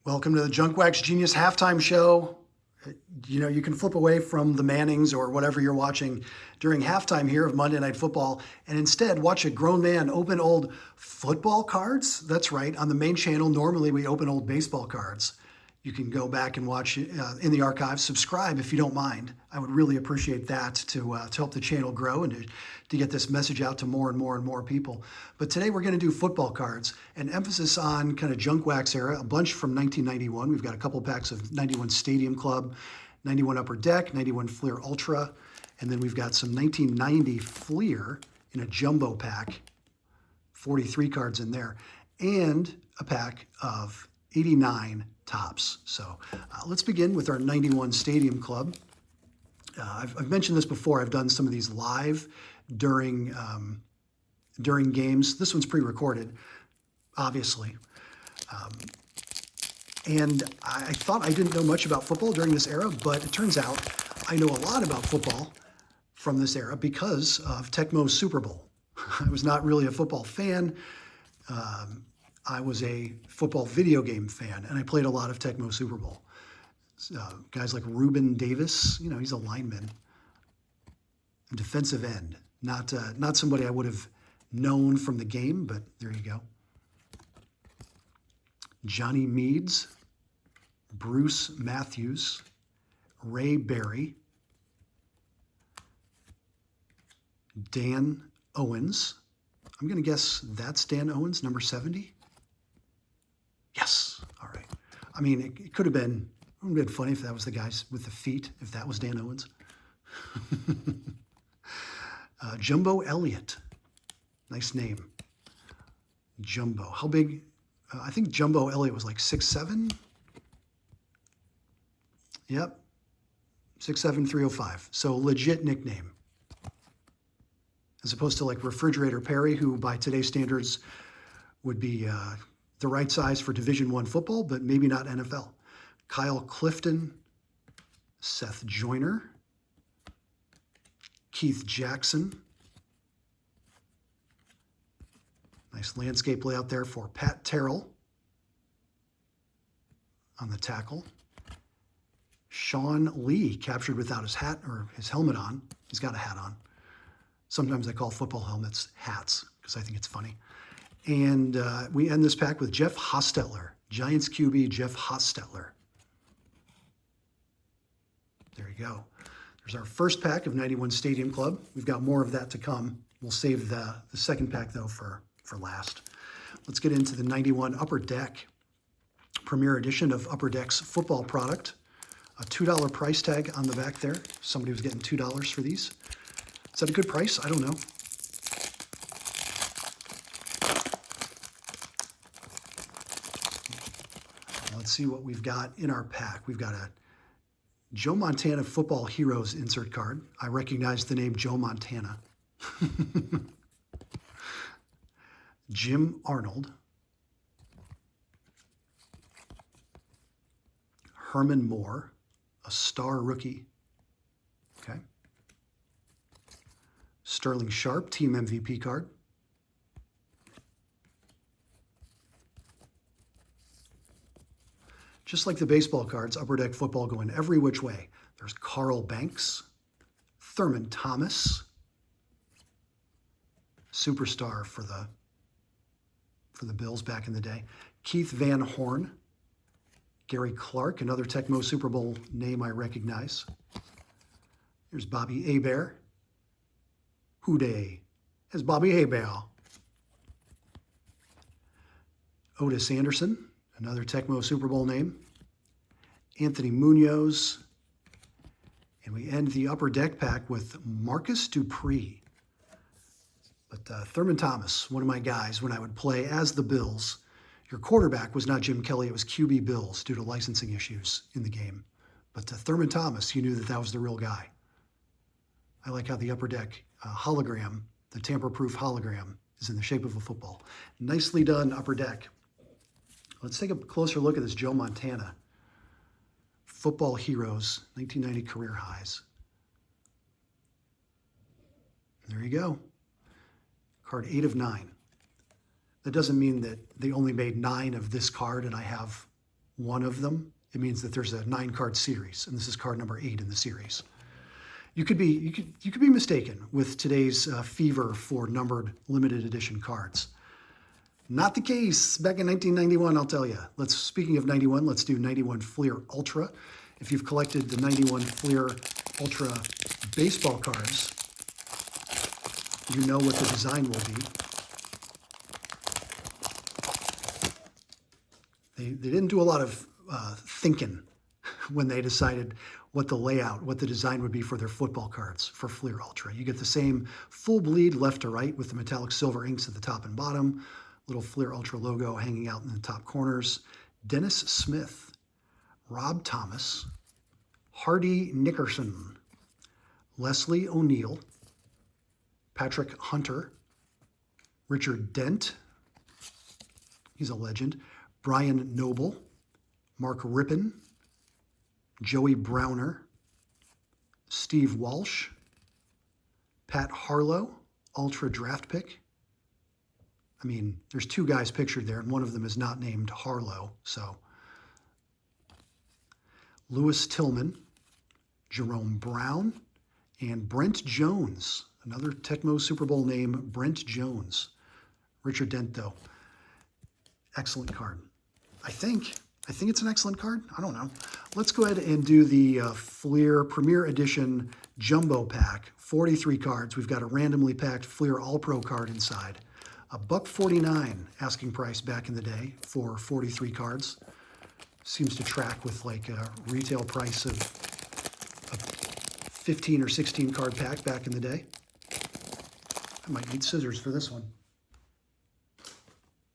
Welcome to the Junk Wax Genius halftime show. You can flip away from the Mannings or whatever you're watching during halftime here of Monday Night Football and instead watch a grown man open old football cards. That's right. On the main channel, normally we open old baseball cards. You can go back and watch in the archives. Subscribe if you don't mind. I would really appreciate that to help the channel grow and to get this message out to more and more and more people. But today we're going to do football cards, an emphasis on kind of junk wax era, a bunch from 1991. We've got a couple packs of 91 Stadium Club, 91 Upper Deck, 91 Fleer Ultra, and then we've got some 1990 Fleer in a jumbo pack, 43 cards in there, and a pack of 89 Topps. So let's begin with our 91 Stadium Club. I've mentioned this before. I've done some of these live during games. This one's pre-recorded, obviously. And I thought I didn't know much about football during this era, but it turns out I know a lot about football from this era because of Tecmo's Super Bowl. I was not really a football fan. I was a football video game fan, and I played a lot of Tecmo Super Bowl. Guys like Reuben Davis, he's a lineman, a defensive end. Not somebody I would have known from the game, but there you go. Johnny Meads, Bruce Matthews, Ray Berry, Dan Owens. I'm going to guess that's Dan Owens, number 70. Yes. All right. I mean, it could have been funny if that was the guys with the feet, if that was Dan Owens. Jumbo Elliott. Nice name. Jumbo. How big? I think Jumbo Elliott was like 6'7". Yep. 6'7", 305. So legit nickname. As opposed to like Refrigerator Perry, who by today's standards would be the right size for Division I football, but maybe not NFL. Kyle Clifton, Seth Joyner, Keith Jackson. Nice landscape layout there for Pat Terrell on the tackle. Sean Lee, captured without his hat or his helmet on. He's got a hat on. Sometimes I call football helmets hats because I think it's funny. And we end this pack with Jeff Hostetler, Giants QB Jeff Hostetler. There you go. There's our first pack of 91 Stadium Club. We've got more of that to come. We'll save the second pack, though, for last. Let's get into the 91 Upper Deck, Premier Edition of Upper Deck's football product. A $2 price tag on the back there. Somebody was getting $2 for these. Is that a good price? I don't know. Let's see what we've got in our pack. We've got a Joe Montana Football Heroes insert card. I recognize the name Joe Montana. Jim Arnold. Herman Moore, a star rookie. Okay. Sterling Sharp, team MVP card. Just like the baseball cards, Upper Deck football going every which way. There's Carl Banks, Thurman Thomas, superstar for the Bills back in the day. Keith Van Horn, Gary Clark, another Tecmo Super Bowl name I recognize. Here's Bobby Hebert. Who dey? It's Bobby Hebert. Otis Anderson, another Tecmo Super Bowl name. Anthony Munoz. And we end the Upper Deck pack with Marcus Dupree. But Thurman Thomas, one of my guys when I would play as the Bills. Your quarterback was not Jim Kelly, it was QB Bills due to licensing issues in the game. But Thurman Thomas, you knew that was the real guy. I like how the Upper Deck hologram, the tamper-proof hologram, is in the shape of a football. Nicely done, Upper Deck. Let's take a closer look at this Joe Montana. Football Heroes, 1990 career highs. There you go. Card 8 of 9. That doesn't mean that they only made 9 of this card and I have one of them, it means that there's a 9-card series, and this is card number 8 in the series. You could be mistaken with today's fever for numbered limited edition cards. Not the case back in 1991, I'll tell you. Speaking of 91, let's do 91 Fleer Ultra. If you've collected the 91 Fleer Ultra baseball cards, you know what the design will be. They didn't do a lot of thinking when they decided what the layout, what the design would be for their football cards for Fleer Ultra. You get the same full bleed left to right with the metallic silver inks at the top and bottom, little Fleer Ultra logo hanging out in the top corners. Dennis Smith, Rob Thomas, Hardy Nickerson, Leslie O'Neill, Patrick Hunter, Richard Dent, he's a legend, Brian Noble, Mark Rippon, Joey Browner, Steve Walsh, Pat Harlow, Ultra Draft Pick. I mean, there's 2 guys pictured there, and one of them is not named Harlow, so. Lewis Tillman, Jerome Brown, and Brent Jones, another Tecmo Super Bowl name, Brent Jones. Richard Dent, though. Excellent card. I think it's an excellent card. I don't know. Let's go ahead and do the Fleer Premier Edition Jumbo Pack. 43 cards. We've got a randomly packed Fleer All-Pro card inside. $1.49 asking price back in the day for 43 cards. Seems to track with like a retail price of a 15 or 16 card pack back in the day. I might need scissors for this one.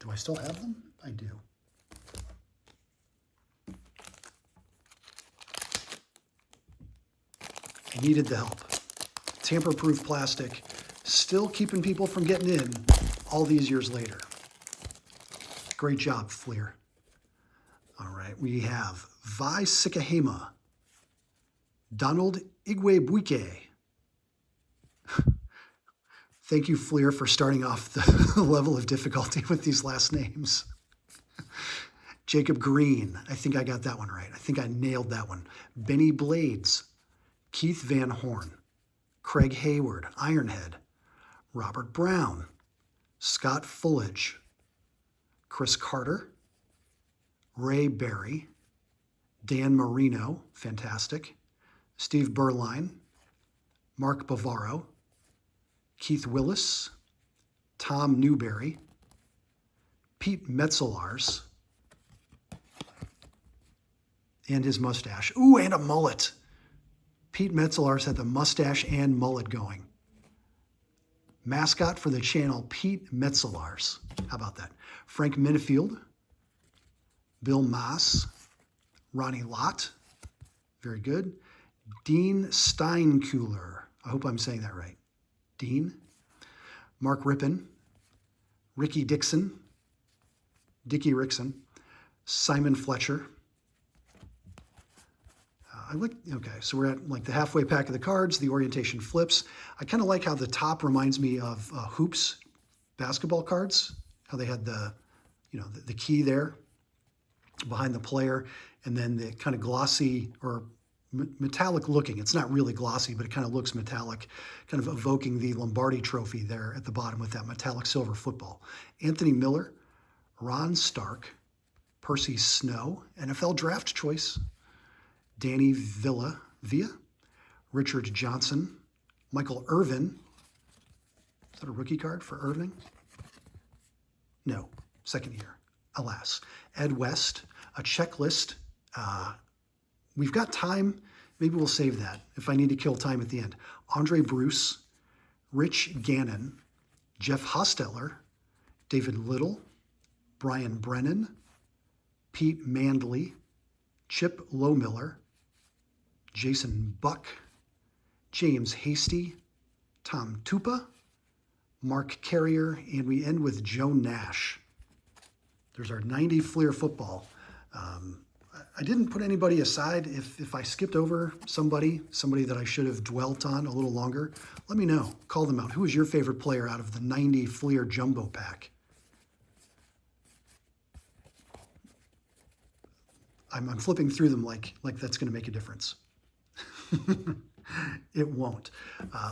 Do I still have them? I do. I needed the help. Tamper-proof plastic, still keeping people from getting in all these years later. Great job, Fleer. All right, we have Vi Sikahema, Donald Igwebuike. Thank you, Fleer, for starting off the level of difficulty with these last names. Jacob Green, I think I got that one right. I think I nailed that one. Benny Blades, Keith Van Horn, Craig Hayward, Ironhead, Robert Brown, Scott Fullage, Chris Carter, Ray Berry, Dan Marino, fantastic, Steve Berline, Mark Bavaro, Keith Willis, Tom Newberry, Pete Metzelaars, and his mustache. Ooh, and a mullet. Pete Metzelaars had the mustache and mullet going. Mascot for the channel, Pete Metzelaars. How about that? Frank Minifield, Bill Maas, Ronnie Lott, very good. Dean Steinkuhler, I hope I'm saying that right. Dean. Mark Rippon, Ricky Dixon, Dickie Rickson, Simon Fletcher. Okay, so we're at like the halfway pack of the cards, the orientation flips. I kind of like how the top reminds me of Hoops basketball cards, how they had the key there behind the player, and then the kind of glossy or metallic looking. It's not really glossy, but it kind of looks metallic, kind of evoking the Lombardi Trophy there at the bottom with that metallic silver football. Anthony Miller, Ron Stark, Percy Snow, NFL draft choice, Danny Villa, Richard Johnson, Michael Irvin. Is that a rookie card for Irving? No, second year, alas. Ed West, a checklist. We've got time. Maybe we'll save that if I need to kill time at the end. Andre Bruce, Rich Gannon, Jeff Hosteller, David Little, Brian Brennan, Pete Mandley, Chip Lowmiller, Jason Buck, James Hasty, Tom Tupa, Mark Carrier, and we end with Joe Nash. There's our 90 Fleer football. I didn't put anybody aside. If I skipped over somebody that I should have dwelt on a little longer, let me know. Call them out. Who is your favorite player out of the 90 Fleer Jumbo Pack? I'm flipping through them like that's going to make a difference. It won't.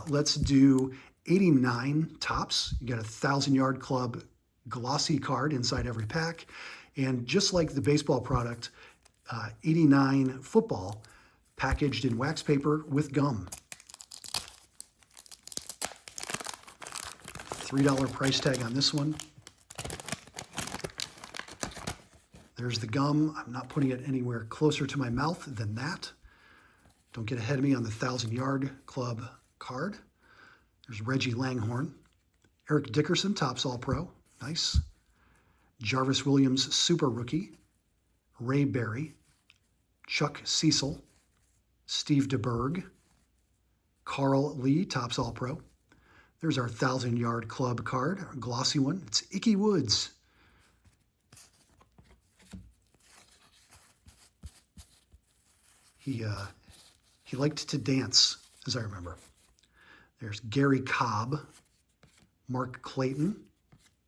Let's do 89 Topps. You got a 1,000-yard club glossy card inside every pack. And just like the baseball product, 89 football packaged in wax paper with gum. $3 price tag on this one. There's the gum. I'm not putting it anywhere closer to my mouth than that. Don't get ahead of me on the 1,000-yard club card. There's Reggie Langhorne. Eric Dickerson, Topps All-Pro. Nice. Jarvis Williams, Super Rookie. Ray Berry. Chuck Cecil. Steve DeBerg. Carl Lee, Topps All-Pro. There's our 1,000-yard club card, a glossy one. It's Ickey Woods. He liked to dance, as I remember. There's Gary Cobb, Mark Clayton,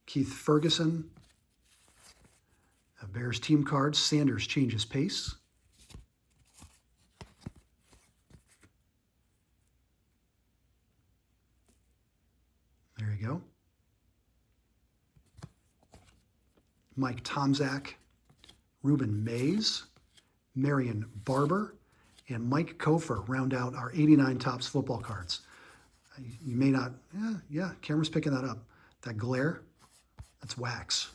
Keith Ferguson, Bears team cards. Sanders changes pace. There you go. Mike Tomczak, Ruben Mays, Marion Barber, and Mike Kofer round out our 89 Topps football cards. You may not, yeah, camera's picking that up. That glare, that's wax.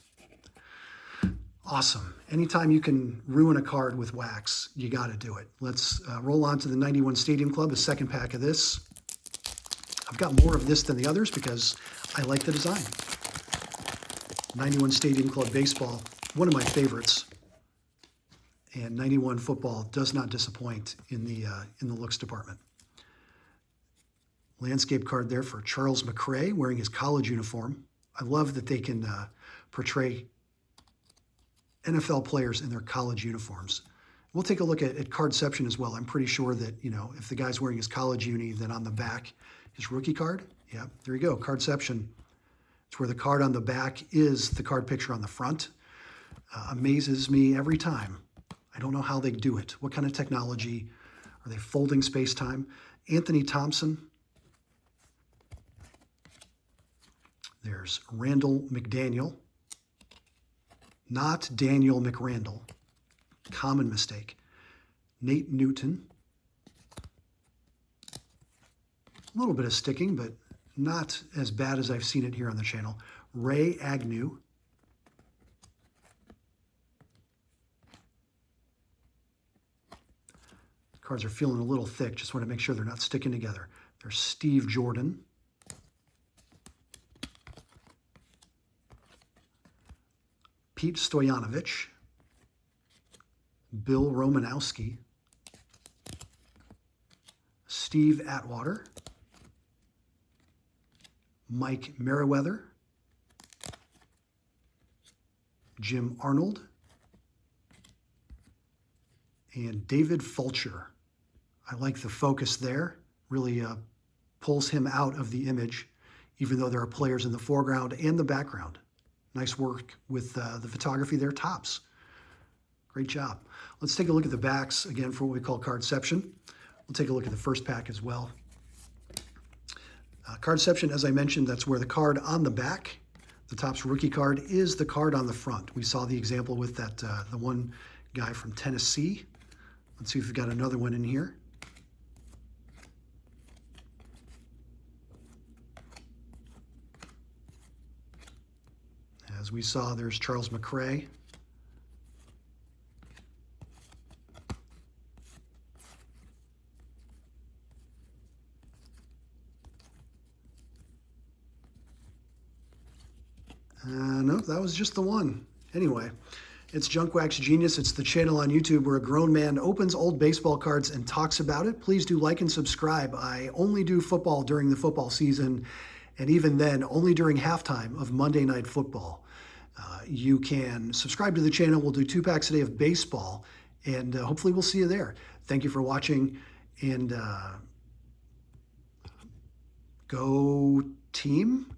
Awesome. Anytime you can ruin a card with wax, you got to do it. Let's roll on to the 91 Stadium Club, the second pack of this. I've got more of this than the others because I like the design. 91 Stadium Club Baseball, one of my favorites. And 91 football does not disappoint in the looks department. Landscape card there for Charles McRae wearing his college uniform. I love that they can portray NFL players in their college uniforms. We'll take a look at Cardception as well. I'm pretty sure that, if the guy's wearing his college uni, then on the back, his rookie card. Yeah, there you go, Cardception. It's where the card on the back is the card picture on the front. Amazes me every time. I don't know how they do it. What kind of technology? Are they folding space-time? Anthony Thompson. There's Randall McDaniel. Not Daniel McRandall. Common mistake. Nate Newton. A little bit of sticking, but not as bad as I've seen it here on the channel. Ray Agnew. Cards are feeling a little thick. Just want to make sure they're not sticking together. There's Steve Jordan. Pete Stoyanovich. Bill Romanowski. Steve Atwater. Mike Merriweather. Jim Arnold. And David Fulcher. I like the focus there. Really pulls him out of the image, even though there are players in the foreground and the background. Nice work with the photography there, Topps. Great job. Let's take a look at the backs, again, for what we call Cardception. We'll take a look at the first pack as well. Cardception, as I mentioned, that's where the card on the back, the Topps rookie card, is the card on the front. We saw the example with that the one guy from Tennessee. Let's see if we've got another one in here. As we saw, there's Charles McRae. No, that was just the one. Anyway, it's Junk Wax Genius. It's the channel on YouTube where a grown man opens old baseball cards and talks about it. Please do like and subscribe. I only do football during the football season, and even then, only during halftime of Monday Night Football. You can subscribe to the channel. We'll do 2 packs a day of baseball, and hopefully we'll see you there. Thank you for watching, and go team.